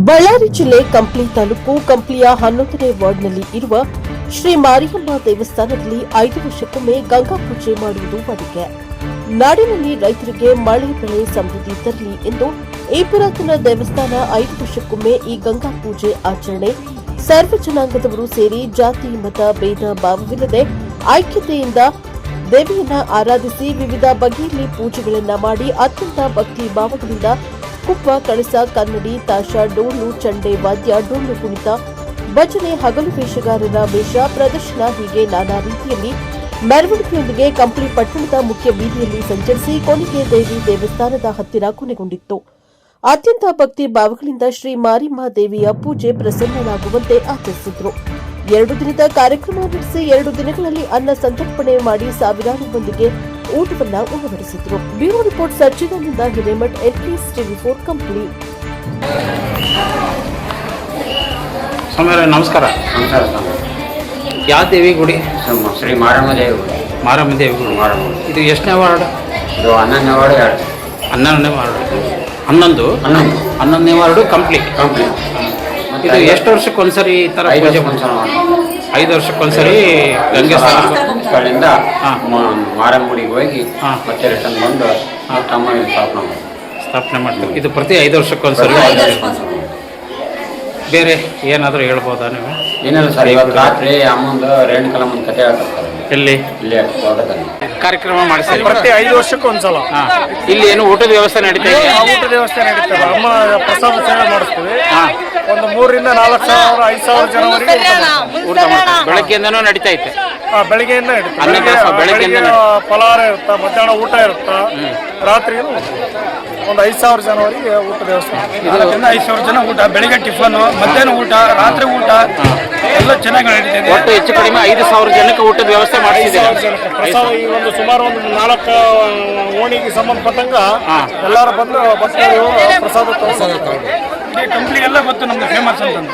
ಬಳ್ಳಾರಿ ಜಿಲ್ಲೆ ಕಂಪ್ಲಿ ತಾಲೂಕು ಕಂಪ್ಲಿಯ 11ನೇ ವಾರ್ಡ್ನಲ್ಲಿ ಇರುವ ಶ್ರೀ ಮಾರಿಯಮ್ಮ ದೇವಸ್ಥಾನದಲ್ಲಿ 5 ವರ್ಷಕ್ಕೊಮ್ಮೆ ಗಂಗಾ ಪೂಜೆ ಮಾಡುವುದು ವಾಡಿಕೆ. ನಾಡಿನಲ್ಲಿ ರೈತರಿಗೆ ಮಳೆ ಬೆಳೆ ಸಮೃದ್ಧಿ ತರಲಿ ಎಂದು ಈ ಪುರಾತನ ದೇವಸ್ಥಾನ 5 ವರ್ಷಕ್ಕೊಮ್ಮೆ ಈ ಗಂಗಾ ಪೂಜೆ ಆಚರಣೆ ಸರ್ವ ಜನಾಂಗದವರು ಸೇರಿ ಜಾತಿ ಮತ ಭೇದ ಭಾವವಿಲ್ಲದೆ ಐಕ್ಯತೆಯಿಂದ ದೇವಿಯನ್ನ ಆರಾಧಿಸಿ ವಿವಿಧ ಬಗೆಯಲ್ಲಿ ಪೂಜೆಗಳನ್ನ ಮಾಡಿ ಅತ್ಯಂತ ಭಕ್ತಿ ಭಾವಗಳಿಂದ ಕುಪ್ಪ ಕಳಸ ಕನ್ನಡಿ ತಾಶ ಡೋಲು ಚಂಡೆ ವಾದ್ಯ ಡೊಳ್ಳು ಕುಣಿತ ಭಜನೆ ಹಗಲು ವೇಷಗಾರರ ವೇಷ ಪ್ರದರ್ಶನ ಹೀಗೆ ನಾನಾ ರೀತಿಯಲ್ಲಿ ಮೆರವಣಿಗೆಯೊಂದಿಗೆ ಕಂಪ್ಲಿ ಪಟ್ಟಣದ ಮುಖ್ಯ ಬೀದಿಯಲ್ಲಿ ಸಂಚರಿಸಿ ಕೊನೆಗೆ ದೇವಿ ದೇವಸ್ಥಾನದ ಹತ್ತಿರ ಕೊನೆಗೊಂಡಿತ್ತು. ಅತ್ಯಂತ ಭಕ್ತಿ ಭಾವಗಳಿಂದ ಶ್ರೀ ಮಾರಿಯಮ್ಮ ದೇವಿಯ ಪೂಜೆ ಪ್ರಸನ್ನನಾಗುವಂತೆ ಆಚರಿಸಿದ್ರು. 2 ದಿನದ ಕಾರ್ಯಕ್ರಮ ನಡೆಸಿ 2 ದಿನಗಳಲ್ಲಿ ಅನ್ನ ಸಂತರ್ಪಣೆ ಮಾಡಿ ಸಾವಿರಾರು ಮಂದಿಗೆ ಊಟವನ್ನ ಉಣಬಡಿಸಿದ್ರು. ಬ್ಯೂರೋ ರಿಪೋರ್ಟ್ ಸಚ್ಚಿದಾನಂದ ಹಿರೇಮಠ್, ಎಲ್ಕೆಎಸ್ ಟಿವಿ4 ಕಂಪ್ಲಿ. ನಮಸ್ಕಾರ. ನಮಸ್ಕಾರ ಸ್ವಾಮಿ. ಯಾವ ದೇವಿ ಗುಡಿ? ಶ್ರೀ ಮಾರಮ್ಮ ದೇವಿ ಗುಡಿ. ಮಾರಮ್ಮ ದೇವಿ ಗುಡಿ. ಮಾರಮ್ಮ. ಇದು ಎಷ್ಟನೇ ವಾರ್ಡ್? ಇದು 11ನೇ ವಾರ್ಡ್. 12ನೇ ವಾರ್ಡ್. 11ನೇ ವಾರ್ಡು ಕಂಪ್ಲಿ. ಇದು ಎಷ್ಟು ವರ್ಷಕ್ಕೊಂದ್ಸರಿ ಈ ಥರ ಪೂಜೆ? 5 ವರ್ಷಕ್ಕೊಂದ್ಸರಿ ಗಂಗೆ ಸ್ಥಳದಿಂದ ಮಾರಮ್ಮ ಗುಡಿಗೆ ಹೋಗಿ ಮತ್ತೆ ರಿಟರ್ನ್ ಬಂದು ತಮ್ಮಲ್ಲಿ ಸ್ಥಾಪನೆ ಮಾಡ್ತೀವಿ. ಇದು ಪ್ರತಿ 5 ವರ್ಷಕ್ಕೊಂದ್ಸರಿ. ಬೇರೆ ಏನಾದರೂ ಹೇಳ್ಬೋದಾ ನೀವು? ಏನಿಲ್ಲ ಸರ್, ಇವತ್ತು ರಾತ್ರಿ ಅಮ್ಮಂದು ರೇಣುಕಲಮ್ಮನ ಕಥೆ ಹೇಳ್ತಾರೆ. ಎಲ್ಲಿ? ಇಲ್ಲೇ ತೋಟದಲ್ಲಿ ಕಾರ್ಯಕ್ರಮ ಮಾಡಿಸ್ತೀವಿ ಪ್ರತಿ 5 ವರ್ಷಕ್ಕೂ ಒಂದ್ಸಲ. ಇಲ್ಲಿ ಏನು ಊಟದ ವ್ಯವಸ್ಥೆ ನಡೀತಾ ಇದೆ? ಊಟದ ವ್ಯವಸ್ಥೆ ನಡೀತದೆ. ಅಮ್ಮ ಪ್ರಸಾದ ಸೇವೆ ಮಾಡಿಸ್ತೀವಿ. ಒಂದು 3 ರಿಂದ 4 ಸಾವಿರ 5 ಸಾವಿರ ಜನವರೆಗೆ ಊಟ ಬೆಳಗ್ಗೆಯಿಂದನೂ ನಡೀತಾ ಐತೆ. ಬೆಳಿಗ್ಗೆಯಿಂದ ನಡೀತದೆ. ಬೆಳಗ್ಗೆಯಿಂದ ಫಲಾಹಾರ ಇರುತ್ತಾ, ಮಧ್ಯಾಹ್ನ ಊಟ ಇರುತ್ತಾ, ರಾತ್ರಿ ಒಂದು 5 ಸಾವಿರ ಜನವರೆಗೆ ಊಟದ ವ್ಯವಸ್ಥೆ. 5 ಸಾವಿರ ಜನ ಊಟ, ಬೆಳಿಗ್ಗೆ ಟಿಫನ್, ಮಧ್ಯಾಹ್ನ ಊಟ, ರಾತ್ರಿ ಊಟ ಎಲ್ಲ ಚೆನ್ನಾಗಿ ನಡೀತಿದೆ. ಒಟ್ಟು ಹೆಚ್ಚು ಕಡಿಮೆ 5,000 ಜನಕ್ಕೆ ಊಟದ ವ್ಯವಸ್ಥೆ ಮಾಡಿಸಿದ್ದೀವಿ. ಪ್ರಸಾದ ಈ ಒಂದು ಸುಮಾರು ಒಂದು 4 ಓಣಿಗೆ ಸಂಬಂಧಪಟ್ಟಂಗ ಎಲ್ಲರೂ ಬಂದು ಭಕ್ತರು ಪ್ರಸಾದ ಕಂಪ್ಲಿ ಎಲ್ಲ ಗೊತ್ತು ನಮ್ದು ಫೇಮಸ್ ಅಂತ.